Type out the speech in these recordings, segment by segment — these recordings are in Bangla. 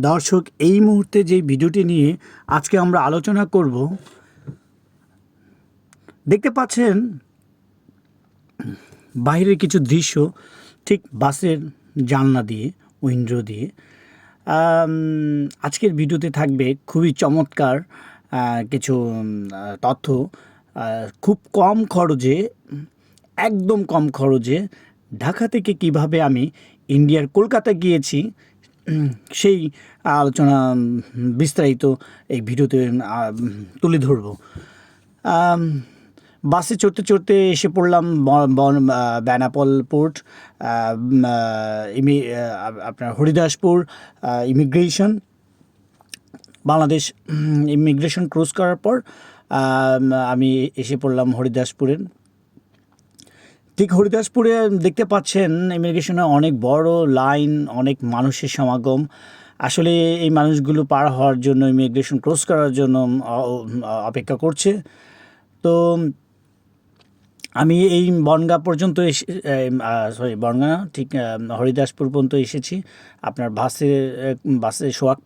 দর্শক, এই মুহূর্তে যে ভিডিওটি নিয়ে আজকে আমরা আলোচনা করব, দেখতে পাচ্ছেন বাইরের কিছু দৃশ্য ঠিক বাসের জানলা দিয়ে, উইন্ডো দিয়ে। আজকের ভিডিওতে থাকবে খুবই চমৎকার কিছু তথ্য। খুব কম খরচে, একদম কম খরচে ঢাকা থেকে কিভাবে আমি ইন্ডিয়ার কলকাতা গিয়েছি সেই আলোচনা বিস্তারিত এই ভিডিওতে তুলে ধরব। বাসে চড়তে চড়তে এসে পড়লাম বেনাপোল পোর্ট, আপনার Haridaspur immigration, Bangladesh immigration cross করার পর আমি এসে পড়লাম হরিদাসপুরে। ঠিক হরিদাসপুরে দেখতে পাচ্ছেন ইমিগ্রেশনে অনেক বড় লাইন, অনেক মানুষের সমাগম। আসলে এই মানুষগুলো পার হওয়ার জন্য, ইমিগ্রেশন ক্রস করার জন্য অপেক্ষা করছে। তো আমি এই বনগাঁ পর্যন্ত বনগাঁ না, ঠিক হরিদাসপুর পর্যন্ত এসেছি আপনার বাসে সোয়াক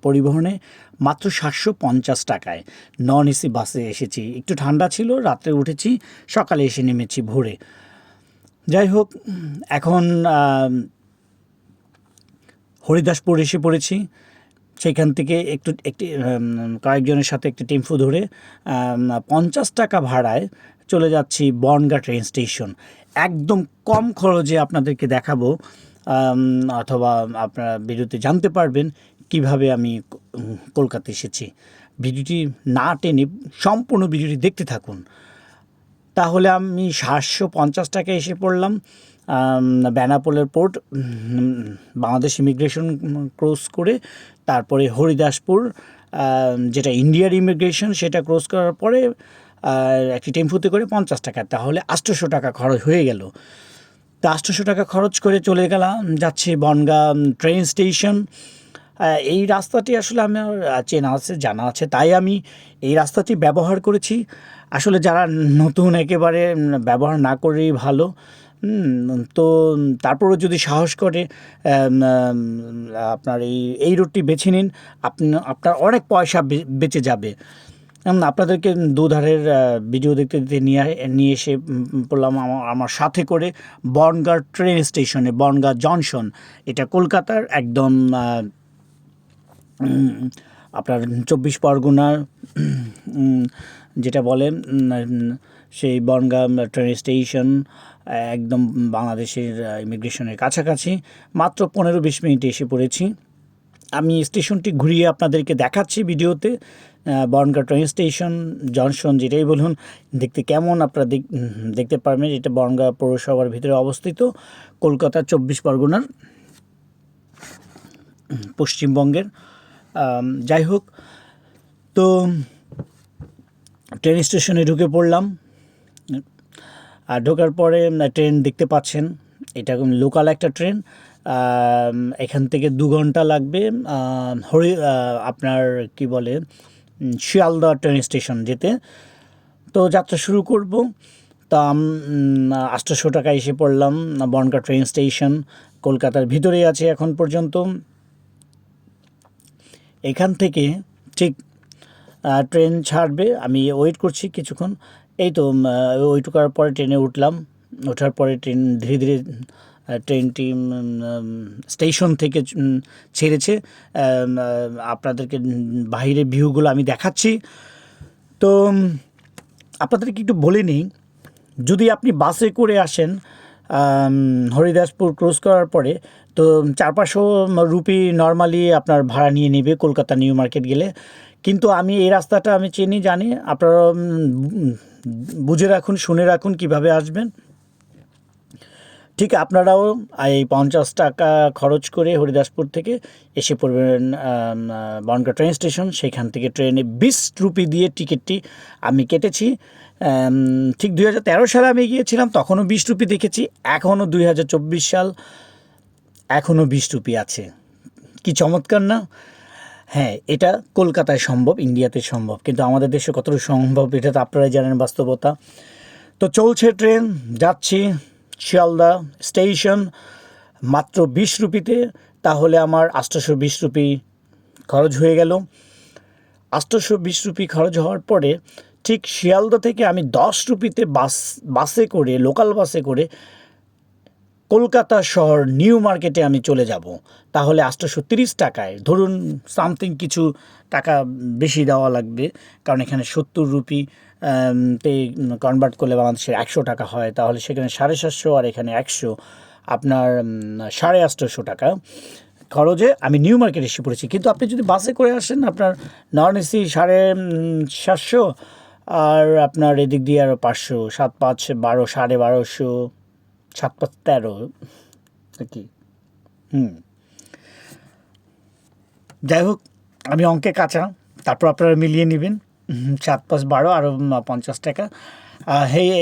পরিবহনে মাত্র 750 টাকায় নন এসি বাসে এসেছি। একটু ঠান্ডা ছিল, রাত্রে উঠেছি, সকালে এসে নেমেছি ভোরে। যাই হোক, এখন হরিদাসপুর এসে পড়েছি। সেইখান থেকে একটি কয়েকজনের সাথে একটি টেম্পো ধরে 50 টাকা ভাড়ায় চলে যাচ্ছি বনগাঁ ট্রেন স্টেশন। একদম কম খরচে আপনাদেরকে দেখাবো, অথবা আপনারা ভিডিওতে জানতে পারবেন কিভাবে আমি কলকাতা এসেছি। ভিডিওটি না টেনে সম্পূর্ণ ভিডিওটি দেখতে থাকুন, তাহলে আমি 750 টাকায় এসে পড়লাম বেনাপোলের পোর্ট, বাংলাদেশ ইমিগ্রেশন ক্রস করে। তারপরে হরিদাসপুর, যেটা ইন্ডিয়ার ইমিগ্রেশন, সেটা ক্রস করার পরে একটি টেম্পুতে করে 50 টাকা, তাহলে 800 টাকা খরচ হয়ে গেল। তো 800 টাকা খরচ করে চলে গেলাম, যাচ্ছি বনগাঁ ট্রেন স্টেশন। এই রাস্তাটি আসলে আমার চেনা আছে, জানা আছে, তাই আমি এই রাস্তাটি ব্যবহার করেছি। আসলে যারা নতুন একেবারে ব্যবহার না করেই ভালো। তো তারপরেও যদি সাহস করে আপনার এই রুটটি বেছে নিন, আপনার অনেক পয়সা বেঁচে যাবে। আপনাদেরকে দুধারের ভিডিও দেখতে দেখতে নিয়ে এসে পড়লাম আমার সাথে করে বনগাঁ ট্রেন স্টেশনে, বনগাঁ জংশন। এটা কলকাতার একদম আপনার 24 পরগনার যেটা বলে সেই বনগাঁ ট্রেন স্টেশন, একদম বাংলাদেশের ইমিগ্রেশনের কাছাকাছি। মাত্র 15-20 মিনিটে এসে পড়েছি। আমি স্টেশনটি ঘুরিয়ে আপনাদেরকে দেখাচ্ছি ভিডিওতে। বনগাঁ ট্রেন স্টেশন, জংশন যেটাই বলুন, দেখতে কেমন আপনারা দেখতে পারবেন। এটা বনগাঁ পৌরসভার ভিতরে অবস্থিত, কলকাতা 24 পরগনার, পশ্চিমবঙ্গের। যাই হোক, তো ট্রেন স্টেশনে ঢুকে পড়লাম। আর ঢোকার পরে ট্রেন দেখতে পাচ্ছেন, এটা লোকাল একটা ট্রেন। এখান থেকে 2 ঘন্টা লাগবে আপনার কি বলে শিয়ালদা ট্রেন স্টেশন যেতে। তো যাত্রা শুরু করব। তা 800 টাকা এসে পড়লাম বনগাঁ ট্রেন স্টেশন, কলকাতার ভিতরেই আছে এখন পর্যন্ত। এখান থেকে ঠিক ট্রেন ছাড়বে, আমি ওয়েট করছি কিছুক্ষণ। এই তো ওয়েট করার পরে ট্রেনে উঠলাম। ওঠার পরে ট্রেন ধীরে ধীরে ট্রেনটি স্টেশন থেকে ছেড়েছে। আপনাদেরকে বাইরের ভিউগুলো আমি দেখাচ্ছি। তো আপনাদেরকে একটু বলে নিই, যদি আপনি বাসে করে আসেন হরিদাসপুর ক্রস করার পরে, তো 400-500 রুপি নর্মালি আপনার ভাড়া নিয়ে নেবে কলকাতা নিউ মার্কেট গেলে। কিন্তু আমি এই রাস্তাটা আমি চিনি, জানি, আপনারা বুঝে রাখুন, শুনে রাখুন কীভাবে আসবেন। ঠিক আপনারাও এই 50 টাকা খরচ করে হরিদাসপুর থেকে এসে পড়বেন বনগাঁ ট্রেন স্টেশন। সেখান থেকে ট্রেনে 20 রুপি দিয়ে টিকিটটি আমি কেটেছি। ঠিক 2013 সালে আমি গিয়েছিলাম, তখনও 20 রুপি দেখেছি। এখনও 2024 সাল, এখনও 20 রুপি আছে। কি চমৎকার না? হ্যাঁ, এটা কলকাতায় সম্ভব, ইন্ডিয়াতে সম্ভব, কিন্তু আমাদের দেশে কতটুকু সম্ভব এটা তো আপনারাই জানেন, বাস্তবতা। তো চলছে ট্রেন, যাচ্ছি শিয়ালদা স্টেশন। মাত্র 20 রুপিতে তাহলে আমার 820 রুপি খরচ হয়ে গেল। 820 রুপি খরচ হওয়ার পরে ঠিক শিয়ালদা থেকে আমি 10 রুপিতে বাসে করে, লোকাল বাসে করে কলকাতা শহর নিউ মার্কেটে আমি চলে যাব। তাহলে 830 টাকায়, ধরুন সামথিং কিছু টাকা বেশি দেওয়া লাগবে, কারণ এখানে 70 রুপি তে কনভার্ট করলে বাংলাদেশের 100 টাকা হয়। তাহলে সেখানে 750 আর এখানে 100, আপনার 850 টাকা খরচে আমি নিউ মার্কেট এসে পড়েছি। কিন্তু আপনি যদি বাসে করে আসেন, আপনার নন এসি 750, আর আপনার এদিক দিয়ে আরও 500, 7 5 12, 1250, 7 5 13 কি। যাই হোক, আমি অঙ্কে কাঁচা, তারপর আপনারা মিলিয়ে নেবেন। 7 5 12 আরও 50 টাকা,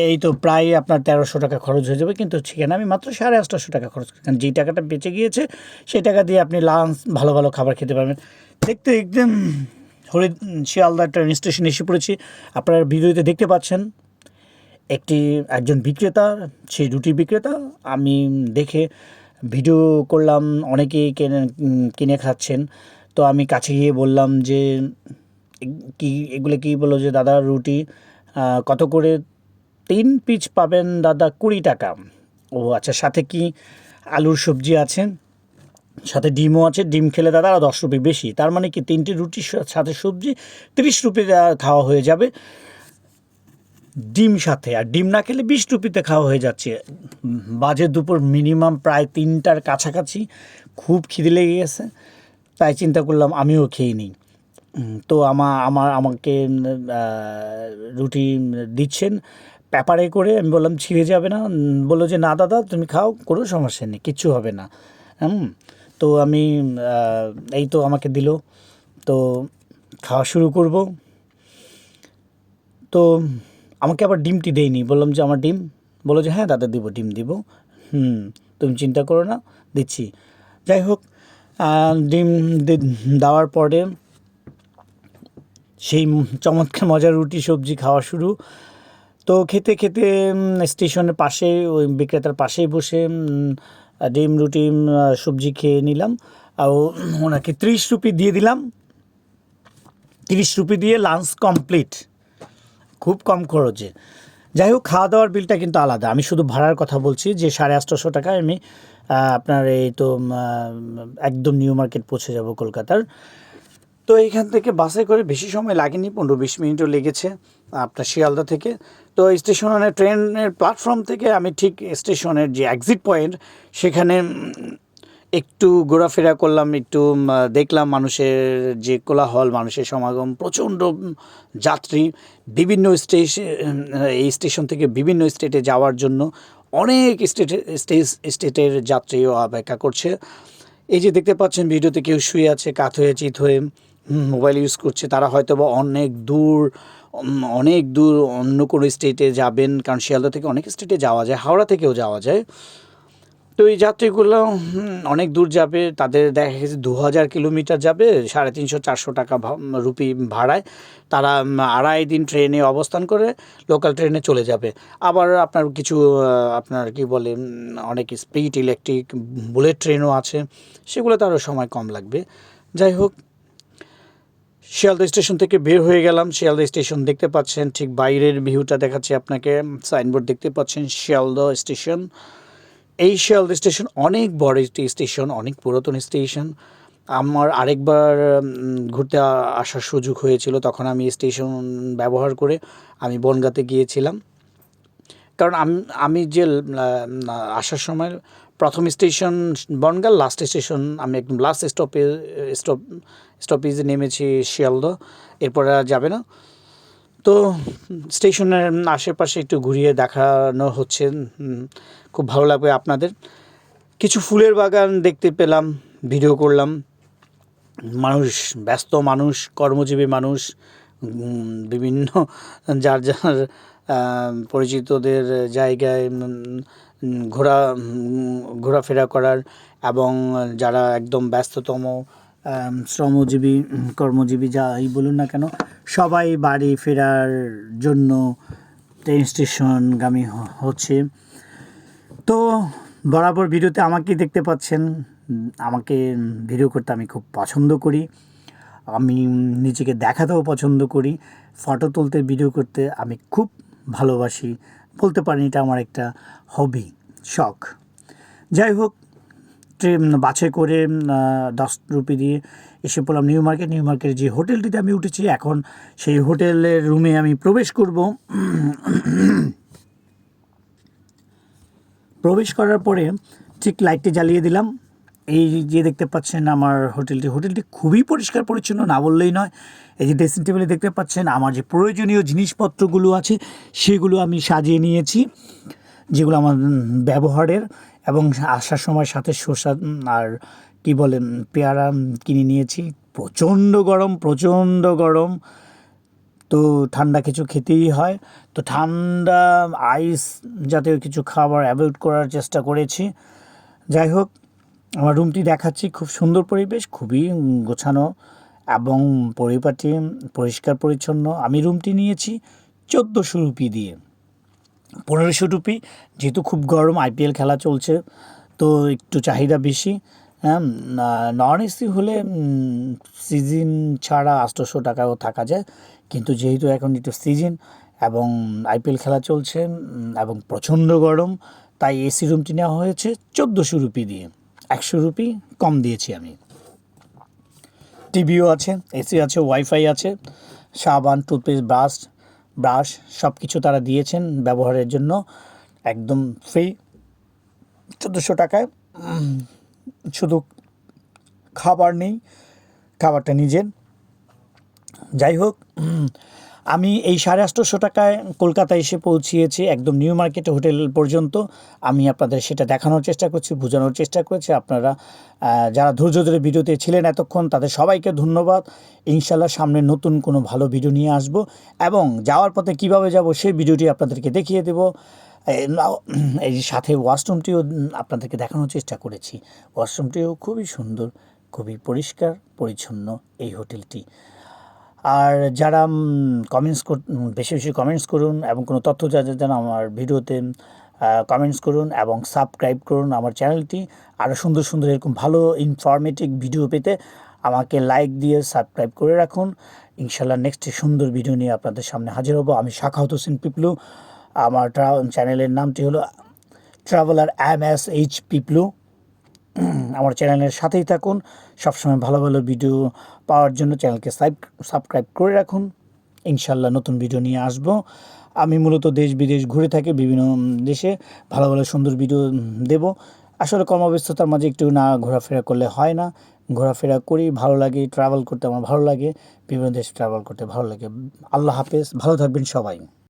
এই তো প্রায় আপনার 1300 টাকা খরচ হয়ে যাবে। কিন্তু সেখানে আমি মাত্র 850 টাকা খরচ করি, কারণ যেই টাকাটা বেঁচে গিয়েছে সেই টাকা দিয়ে আপনি লাঞ্চ, ভালো ভালো খাবার খেতে পারবেন। দেখতে একদম শিয়ালদা ট্রেন স্টেশনে এসে পড়েছি। আপনারা ভিডিওতে দেখতে পাচ্ছেন একজন বিক্রেতা, সেই রুটি বিক্রেতা। আমি দেখে ভিডিও করলাম, অনেকেই কিনে খাচ্ছেন। তো আমি কাছে গিয়ে বললাম যে এগুলো কী? বললো যে দাদা রুটি কত করে? 3 পিস পাবেন দাদা 20 টাকা। ও আচ্ছা, সাথে কি আলুর সবজি আছে, সাথে ডিমও আছে, ডিম খেলে দাদা আর 10 রুপি বেশি। তার মানে কি 3টে রুটির সাথে সবজি 30 রুপি খাওয়া হয়ে যাবে ডিম সাথে, আর ডিম না খেলে 20 রুপিতে খাওয়া হয়ে যাচ্ছে। বাজে দুপুর মিনিমাম প্রায় 3টার কাছাকাছি, খুব খিদে লেগে গেছে, তাই চিন্তা করলাম আমিও খেয়ে নিই। তো আমাকে রুটি দিচ্ছেন পেপারে করে। আমি বললাম ছিঁড়ে যাবে না? বললো যে না দাদা তুমি খাও, কোনো সমস্যা নেই, কিচ্ছু হবে না। তো আমি এই তো আমাকে দিল, তো খাওয়া শুরু করব। তো আমাকে আবার ডিমটি দেয়নি, বললাম যে আমার ডিম। বললো যে হ্যাঁ দাদা দিব, ডিম দিব, তুমি চিন্তা করো না, দিচ্ছি। যাই হোক, ডিম দেওয়ার পরে সেই চমৎকার মজার রুটি সবজি খাওয়া শুরু। তো খেতে খেতে স্টেশনের পাশে, ওই বিক্রেতার পাশেই বসে ডিম রুটি সবজি খেয়ে নিলাম। আর ওনাকে 30 রুপি দিয়ে দিলাম। 30 রুপি দিয়ে লাঞ্চ কমপ্লিট, খুব কম খরচে। যাই হোক, খাওয়া দাওয়ার বিলটা কিন্তু আলাদা। আমি শুধু ভাড়ার কথা বলছি যে 850 টাকায় আমি আপনার এই তো একদম নিউ মার্কেট পৌঁছে যাব কলকাতার। তো এইখান থেকে বাসে করে বেশি সময় লাগেনি, 15-20 মিনিটও লেগেছে আপনার শিয়ালদা থেকে। তো স্টেশনে ট্রেনের প্ল্যাটফর্ম থেকে আমি ঠিক স্টেশনের যে এক্সিট পয়েন্ট, সেখানে একটু ঘোরাফেরা করলাম, একটু দেখলাম মানুষের যে কোলাহল, মানুষের সমাগম, প্রচণ্ড যাত্রী। বিভিন্ন এই স্টেশন থেকে বিভিন্ন স্টেটে যাওয়ার জন্য অনেক স্টেটের যাত্রীও অপেক্ষা করছে। এই যে দেখতে পাচ্ছেন ভিডিওতে, কেউ শুয়ে আছে কাত হয়ে চিত হয়ে, মোবাইল ইউজ করছে। তারা হয়তো বা অনেক দূর অন্য কোনো স্টেটে যাবেন, কারণ শিয়ালদা থেকে অনেক স্টেটে যাওয়া যায়, হাওড়া থেকেও যাওয়া যায়। তো এই যাত্রীগুলো অনেক দূর যাবে, তাদের দেখা গেছে 2000 কিলোমিটার যাবে 350-400 টাকা রুপি ভাড়ায়। তারা 2.5 দিন ট্রেনে অবস্থান করে লোকাল ট্রেনে চলে যাবে। আবার আপনার কিছু আপনার কি বলে, অনেক স্পিড ইলেকট্রিক বুলেট ট্রেনও আছে, সেগুলোতে আরও সময় কম লাগবে। যাই হোক, শিয়ালদা স্টেশন থেকে বের হয়ে গেলাম। শিয়ালদা স্টেশন দেখতে পাচ্ছেন, ঠিক বাইরের ভিউটা দেখাচ্ছি আপনাকে। সাইনবোর্ড দেখতে পাচ্ছেন শিয়ালদা স্টেশন। এই শিয়ালদা স্টেশন অনেক বড় একটি স্টেশন, অনেক পুরাতন স্টেশন। আমার আরেকবার ঘুরতে আসার সুযোগ হয়েছিল, তখন আমি স্টেশন ব্যবহার করে আমি বনগাঁতে গিয়েছিলাম। কারণ আমি যে আসার সময় প্রথম স্টেশন বনগাঁ, লাস্ট স্টেশন আমি একদম লাস্ট স্টপেজে নেমেছি শিয়ালদা, এরপরে আর যাবে না। তো স্টেশনের আশেপাশে একটু ঘুরিয়ে দেখানো হচ্ছে, খুব ভালো লাগবে আপনাদের। কিছু ফুলের বাগান দেখতে পেলাম, ভিডিও করলাম। মানুষ, ব্যস্ত মানুষ, কর্মজীবী মানুষ, বিভিন্ন যার পরিচিতদের জায়গায় ঘোরাফেরা করার, এবং যারা একদম ব্যস্ততম শ্রমজীবী, কর্মজীবী যাই বলুন না কেন, সবাই বাড়ি ফেরার জন্য ট্রেন স্টেশনগামী হচ্ছে। তো বরাবর ভিডিওতে আমাকেই দেখতে পাচ্ছেন, আমাকে ভিডিও করতে আমি খুব পছন্দ করি। আমি নিজেকে দেখাতেও পছন্দ করি। ফটো তুলতে, ভিডিও করতে আমি খুব ভালোবাসি। বলতে পারেন এটা আমার একটা হবি, শখ। যাই হোক, ট্রেন বাসে করে 10 রুপি দিয়ে এসে পড়লাম নিউ মার্কেট। নিউ মার্কেটের যে হোটেলটিতে আমি উঠেছি, এখন সেই হোটেলের রুমে আমি প্রবেশ করব। প্রবেশ করার পরে ঠিক লাইটটি জ্বালিয়ে দিলাম। এই যে দেখতে পাচ্ছেন আমার হোটেলটি খুবই পরিষ্কার পরিচ্ছন্ন, না বললেই নয়। এই যে ড্রেসিং টেবিলে দেখতে পাচ্ছেন আমার যে প্রয়োজনীয় জিনিসপত্রগুলো আছে সেগুলো আমি সাজিয়ে নিয়েছি, যেগুলো আমার ব্যবহারের। এবং আসার সময় সাথে শসা আর কী বলে পেয়ারা কিনে নিয়েছি। প্রচণ্ড গরম, তো ঠান্ডা কিছু খেতেই হয়। তো ঠান্ডা আইস জাতীয় কিছু খাবার অ্যাভয়েড করার চেষ্টা করেছি। যাই হোক, আমার রুমটি দেখাচ্ছি, খুব সুন্দর পরিবেশ, খুবই গোছানো এবং পরিপাটি, পরিষ্কার পরিচ্ছন্ন। আমি রুমটি নিয়েছি 1400 রুপি দিয়ে। 1500 রুপি, যেহেতু খুব গরম, আইপিএল খেলা চলছে, তো একটু চাহিদা বেশি। হ্যাঁ, নন এসি হলে সিজন ছাড়া 800 টাকাও থাকা যায়, কিন্তু যেহেতু এখন একটু সিজন এবং আইপিএল খেলা চলছে এবং প্রচণ্ড গরম, তাই এসি রুমটি নেওয়া হয়েছে 1400 রুপি দিয়ে। 100 রুপি কম দিয়েছি আমি। টিভিও আছে, এসি আছে, ওয়াইফাই আছে, সাবান, টুথপেস্ট, ব্রাশ সব কিছু তারা দিয়েছেন ব্যবহারের জন্য, একদম ফ্রি 1400 টাকায়। শুধু খাবার নেই, খাবারটা নিজের। যাই হোক, আমি এই 850 টাকায় কলকাতায় এসে পৌঁছিয়েছি, একদম নিউ মার্কেট হোটেল পর্যন্ত। আমি আপনাদের সেটা দেখানোর চেষ্টা করছি, বোঝানোর চেষ্টা করছি। আপনারা যারা ধৈর্য ধরে ভিডিওতে ছিলেন এতক্ষণ, তাদের সবাইকে ধন্যবাদ। ইনশাল্লাহ সামনে নতুন কোনো ভালো ভিডিও নিয়ে আসব, এবং যাওয়ার পথে কীভাবে যাব সেই ভিডিওটি আপনাদেরকে দেখিয়ে দেব। এই সাথে ওয়াশরুমটিও আপনাদেরকে দেখানোর চেষ্টা করেছি। ওয়াশরুমটিও খুবই সুন্দর, খুবই পরিষ্কার পরিচ্ছন্ন এই হোটেলটি। আর যারা বেশি বেশি কমেন্টস করুন, এবং কোনো তথ্য যেন আমার ভিডিওতে কমেন্টস করুন, এবং সাবস্ক্রাইব করুন আমার চ্যানেলটি। আরও সুন্দর সুন্দর এরকম ভালো ইনফরমেটিভ ভিডিও পেতে আমাকে লাইক দিয়ে সাবস্ক্রাইব করে রাখুন। ইনশাল্লাহ নেক্সট সুন্দর ভিডিও নিয়ে আপনাদের সামনে হাজির হব। আমি সাখাওয়াত হোসেন পিপলু। আমার চ্যানেলের নামটি হলো ট্রাভেলার MSH পিপলু। আমার চ্যানেলের সাথেই থাকুন, সবসময় ভালো ভালো ভিডিও পাওয়ার জন্য চ্যানেলকে সাবস্ক্রাইব করে রাখুন। ইনশাল্লাহ নতুন ভিডিও নিয়ে আসব। আমি মূলত দেশ বিদেশ ঘুরে থাকি, বিভিন্ন দেশে ভালো ভালো সুন্দর ভিডিও দেব। আসলে কর্মব্যস্ততার মাঝে একটু না ঘোরাফেরা করলে হয় না, ঘোরাফেরা করি, ভালো লাগে, ট্রাভেল করতে আমার ভালো লাগে, বিভিন্ন দেশ ট্রাভেল করতে ভালো লাগে। আল্লাহ হাফেজ, ভালো থাকবেন সবাই।